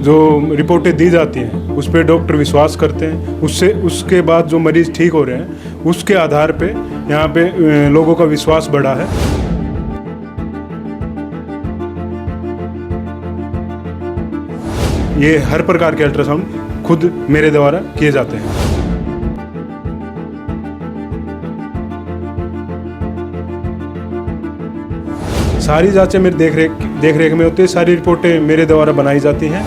जो रिपोर्टें दी जाती हैं उस पर डॉक्टर विश्वास करते हैं, उसके बाद जो मरीज़ ठीक हो रहे हैं उसके आधार पे यहाँ पे लोगों का विश्वास बढ़ा है। ये हर प्रकार के अल्ट्रासाउंड खुद मेरे द्वारा किए जाते हैं। सारी जांचें मेरी देख रेख में होती है, सारी रिपोर्टें मेरे द्वारा बनाई जाती हैं।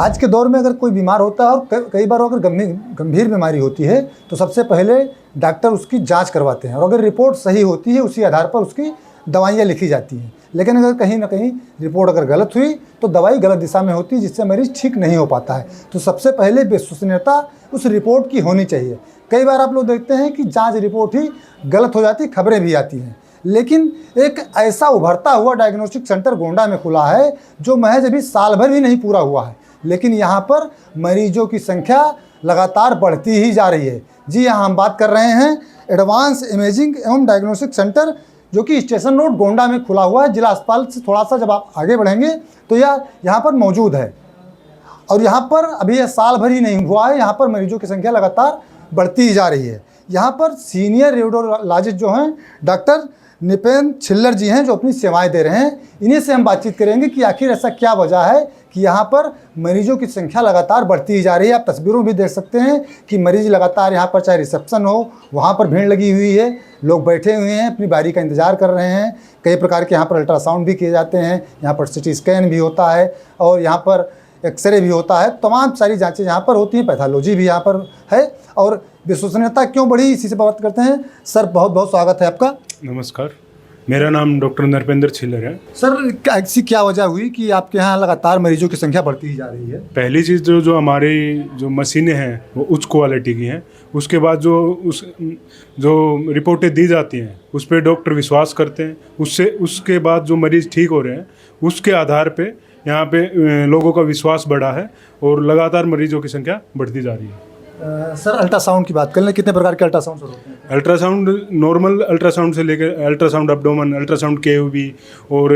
आज के दौर में अगर कोई बीमार होता है और कई बार अगर गंभीर बीमारी होती है तो सबसे पहले डॉक्टर उसकी जांच करवाते हैं, और अगर रिपोर्ट सही होती है उसी आधार पर उसकी दवाइयाँ लिखी जाती हैं। लेकिन अगर कहीं ना कहीं रिपोर्ट अगर गलत हुई तो दवाई गलत दिशा में होती है, जिससे मरीज़ ठीक नहीं हो पाता है। तो सबसे पहले विश्वसनीयता उस रिपोर्ट की होनी चाहिए। कई बार आप लोग देखते हैं कि जांच रिपोर्ट ही गलत हो जाती, खबरें भी आती हैं। लेकिन एक ऐसा उभरता हुआ डायग्नोस्टिक सेंटर गोंडा में खुला है जो महज अभी साल भर भी नहीं पूरा हुआ है, लेकिन यहाँ पर मरीजों की संख्या लगातार बढ़ती ही जा रही है। जी हाँ, हम बात कर रहे हैं एडवांस इमेजिंग एवं डायग्नोस्टिक सेंटर, जो कि स्टेशन रोड गोंडा में खुला हुआ है। जिला अस्पताल से थोड़ा सा जब आप आगे बढ़ेंगे तो यह यहाँ पर मौजूद है, और यहाँ पर अभी यह साल भर ही नहीं हुआ है, यहाँ पर मरीजों की संख्या लगातार बढ़ती ही जा रही है। यहाँ पर सीनियर रेडियोलॉजिस्ट जो हैं डॉक्टर निपेन छिल्लर जी हैं, जो अपनी सेवाएं दे रहे हैं। इन्हीं से हम बातचीत करेंगे कि आखिर ऐसा क्या वजह है कि यहाँ पर मरीजों की संख्या लगातार बढ़ती ही जा रही है। आप तस्वीरों भी देख सकते हैं कि मरीज लगातार यहाँ पर, चाहे रिसेप्शन हो वहाँ पर भीड़ लगी हुई है, लोग बैठे हुए हैं, अपनी बारी का इंतज़ार कर रहे हैं। कई प्रकार के यहाँ पर अल्ट्रासाउंड भी किए जाते हैं, यहाँ पर सिटी स्कैन भी होता है, और यहाँ पर एक्सरे भी होता है। तमाम सारी जांचें यहाँ पर होती हैं, पैथोलॉजी भी यहाँ पर है। और विश्वसनीयता क्यों बढ़ी, इसी से बात करते हैं। सर, बहुत बहुत स्वागत है आपका। नमस्कार, मेरा नाम डॉक्टर नरपेंद्र छिल्लर है। सर, ऐसी क्या वजह हुई कि आपके यहाँ लगातार मरीजों की संख्या बढ़ती ही जा रही है? पहली चीज़ जो हमारी जो मशीनें हैं वो उच्च क्वालिटी की हैं। उसके बाद जो रिपोर्टें दी जाती हैं उस पर डॉक्टर विश्वास करते हैं, उसके बाद जो मरीज़ ठीक हो रहे हैं उसके आधार पे यहाँ पे लोगों का विश्वास बढ़ा है और लगातार मरीजों की संख्या बढ़ती जा रही है। सर, अल्ट्रासाउंड की बात कर लें, कितने प्रकार के अल्ट्रासाउंड होते हैं? अल्ट्रासाउंड, नॉर्मल अल्ट्रासाउंड से लेकर अल्ट्रासाउंड एब्डोमेन, अल्ट्रासाउंड केओबी और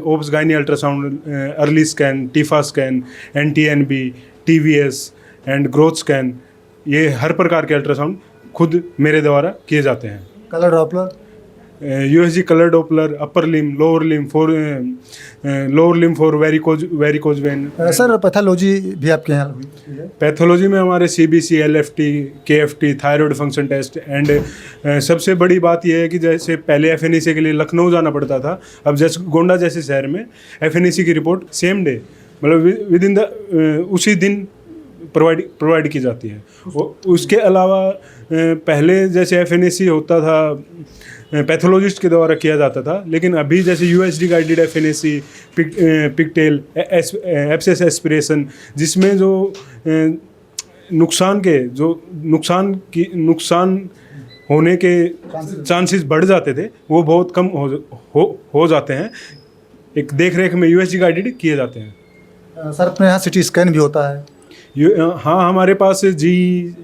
obs gynae ultrasound, early scan, TIFFA scan, NTNB, TVS and growth scan, ये हर प्रकार के अल्ट्रासाउंड खुद मेरे द्वारा किए जाते हैं। Colour Doppler, USG colour Doppler, upper limb, lower limb for varicose vein. Sir, pathology भी आपके यहाँ हुई है? पैथोलॉजी में हमारे CBC, LFT, KFT, thyroid function test and सबसे बड़ी बात यह है कि जैसे पहले एफएनईसी के लिए लखनऊ जाना पड़ता था, अब जैसे गोंडा जैसे शहर में एफएनईसी की रिपोर्ट सेम डे, मतलब विद इन द उसी दिन प्रोवाइड की जाती है। उसके अलावा पहले जैसे एफएनईसी होता था पैथोलॉजिस्ट के द्वारा किया जाता था, लेकिन अभी जैसे यूएसडी गाइडेड एफएनईसी, पिकटेल, एब्सेस एस्पिरेशन, जिसमें जो नुकसान होने के चांसेस बढ़ जाते थे वो बहुत कम हो जाते हैं। एक देख रेख में यूएसडी गाइडेड किए जाते हैं। सर, अपने यहाँ सिटी स्कैन भी होता है? हाँ, हमारे पास जी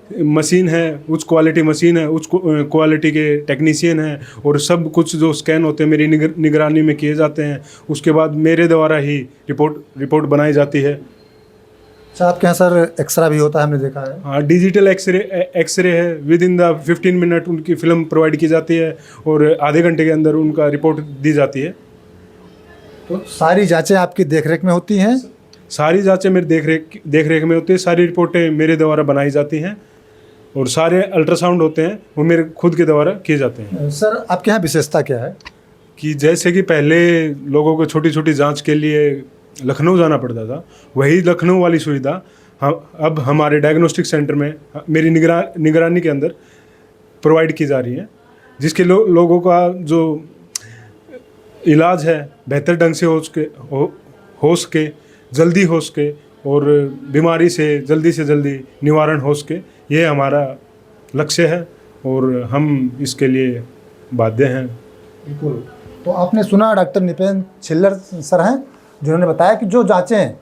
मशीन है, उच्च क्वालिटी मशीन है, उच्च क्वालिटी के टेक्नीशियन हैं, और सब कुछ जो स्कैन होते हैं मेरी निगरानी में किए जाते हैं। उसके बाद मेरे द्वारा ही रिपोर्ट बनाई जाती है। अच्छा, आपके यहाँ सर एक्सरा भी होता है, हमने देखा है? हाँ, डिजिटल एक्सरे है। विद इन द 15 मिनट उनकी फिल्म प्रोवाइड की जाती है और आधे घंटे के अंदर उनका रिपोर्ट दी जाती है। तो सारी जाँचें आपकी देखरेख में होती हैं? सारी जाँचें मेरी देख रेख में होती है, सारी रिपोर्टें मेरे द्वारा बनाई जाती हैं, और सारे अल्ट्रासाउंड होते हैं वो मेरे खुद के द्वारा किए जाते हैं। सर, आपके यहाँ विशेषता क्या है? कि जैसे कि पहले लोगों को छोटी छोटी जांच के लिए लखनऊ जाना पड़ता था, वही लखनऊ वाली सुविधा अब हमारे डायग्नोस्टिक सेंटर में मेरी निगरानी के अंदर प्रोवाइड की जा रही है, जिसके लोगों का जो इलाज है बेहतर ढंग से हो सके, जल्दी हो सके, और बीमारी से जल्दी निवारण हो सके। ये हमारा लक्ष्य है और हम इसके लिए बाध्य हैं। बिल्कुल। तो आपने सुना डॉक्टर निपेन छिल्लर सर हैं, जिन्होंने बताया कि जो जांचें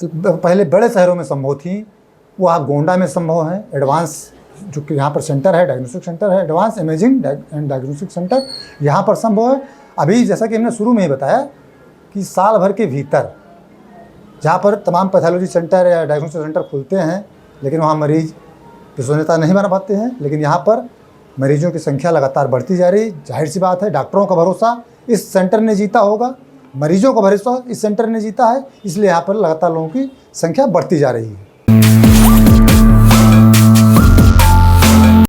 पहले बड़े शहरों में संभव थी वो गोंडा में संभव हैं। एडवांस जो कि यहाँ पर सेंटर है, डायग्नोस्टिक सेंटर है, advance imaging and diagnostic centre, यहाँ पर संभव है। अभी जैसा कि हमने शुरू में ही बताया कि साल भर के भीतर जहाँ पर तमाम पैथोलॉजी सेंटर या डायग्नोस्टिक सेंटर खुलते हैं, लेकिन वहाँ मरीज विश्वसनीयता नहीं बना पाते हैं, लेकिन यहाँ पर मरीजों की संख्या लगातार बढ़ती जा रही। जाहिर सी बात है, डॉक्टरों का भरोसा इस सेंटर ने जीता होगा, मरीजों का भरोसा इस सेंटर ने जीता है, इसलिए यहाँ पर लगातार लोगों की संख्या बढ़ती जा रही है।